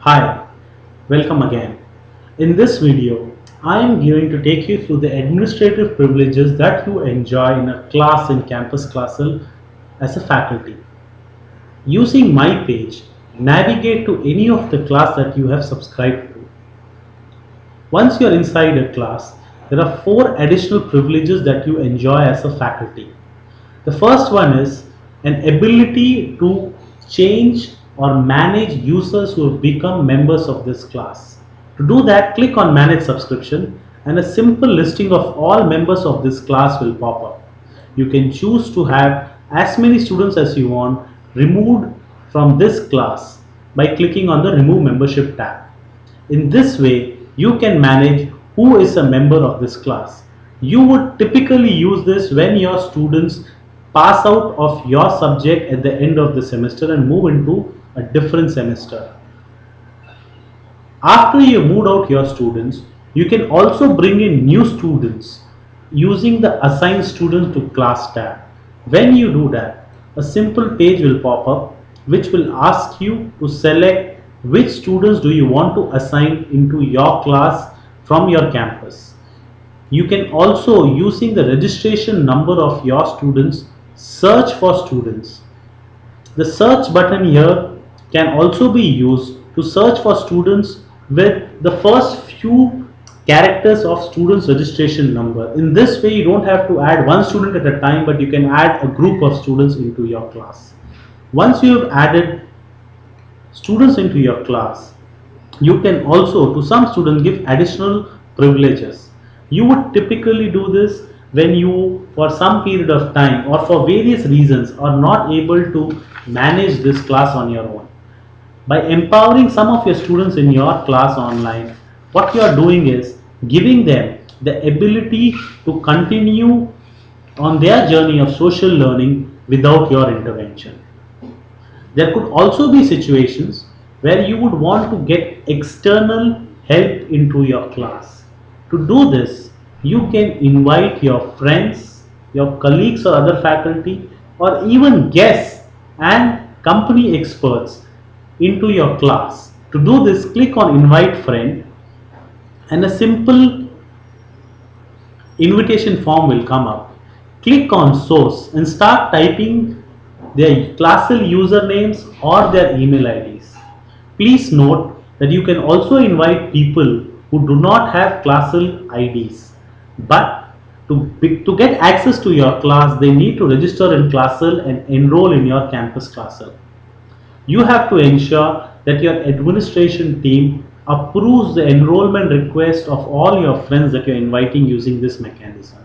Hi, welcome again. In this video, I am going to take you through the administrative privileges that you enjoy in a class in Campus Classel as a faculty. Using my page, navigate to any of the class that you have subscribed to. Once you are inside a class, there are four additional privileges that you enjoy as a faculty. The first one is an ability to change or manage users who have become members of this class. To do that, click on Manage Subscription and a simple listing of all members of this class will pop up. You can choose to have as many students as you want removed from this class by clicking on the Remove Membership tab. In this way, you can manage who is a member of this class. You would typically use this when your students pass out of your subject at the end of the semester and move into a different semester. After you moved out your students, you can also bring in new students using the Assign Student to Class tab. When you do that, a simple page will pop up which will ask you to select which students do you want to assign into your class from your campus. You can also, using the registration number of your students, search for students. The search button here can also be used to search for students with the first few characters of students registration number. In this way, you don't have to add one student at a time, but you can add a group of students into your class. Once you have added students into your class, you can also to some students give additional privileges. You would typically do this when you for some period of time or for various reasons are not able to manage this class on your own. By empowering some of your students in your class online, what you are doing is giving them the ability to continue on their journey of social learning without your intervention. There could also be situations where you would want to get external help into your class. To do this, you can invite your friends, your colleagues or other faculty, or even guests and company experts into your class. To do this, click on Invite Friend and a simple invitation form will come up. Click on Source and start typing their Classel usernames or their email IDs. Please note that you can also invite people who do not have Classel IDs, but to get access to your class, they need to register in Classel and enroll in your campus Classel. You have to ensure that your administration team approves the enrollment request of all your friends that you're inviting using this mechanism.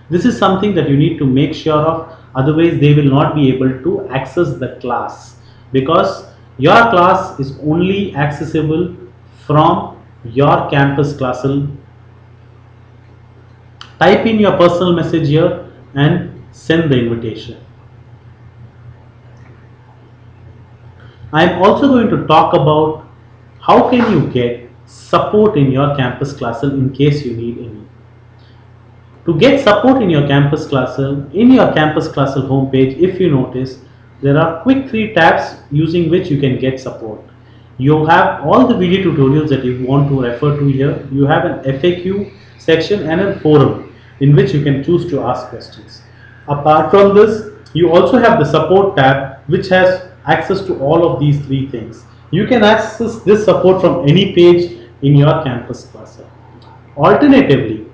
This is something that you need to make sure of, otherwise they will not be able to access the class, because your class is only accessible from your campus Classel. Type in your personal message here and send the invitation. I am also going to talk about how can you get support in your campus Classel in case you need any. To get support in your campus Classel, in your campus Classel homepage, if you notice, there are quick three tabs using which you can get support. You have all the video tutorials that you want to refer to here. You have an FAQ section and a forum in which you can choose to ask questions. Apart from this, you also have the support tab which has access to all of these three things. You can access this support from any page in your campus Classel. Alternatively,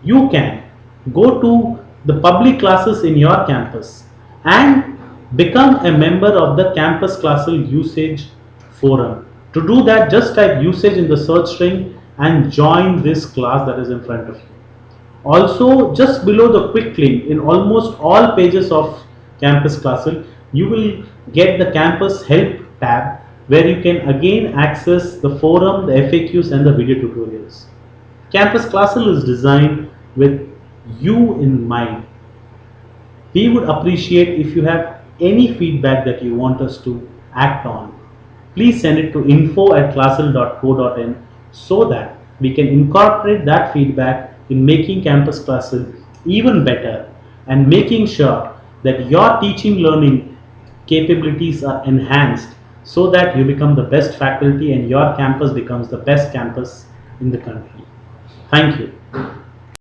you can go to the public classes in your campus and become a member of the campus Classel usage forum. To do that, just type usage in the search string and join this class that is in front of you. Also, just below the quick link in almost all pages of campus Classel, you will get the campus help tab where you can again access the forum, the FAQs and the video tutorials. Campus Classel is designed with you in mind. We would appreciate if you have any feedback that you want us to act on. Please send it to info@classel.co.in so that we can incorporate that feedback in making campus Classel even better and making sure that your teaching learning capabilities are enhanced so that you become the best faculty and your campus becomes the best campus in the country. Thank you.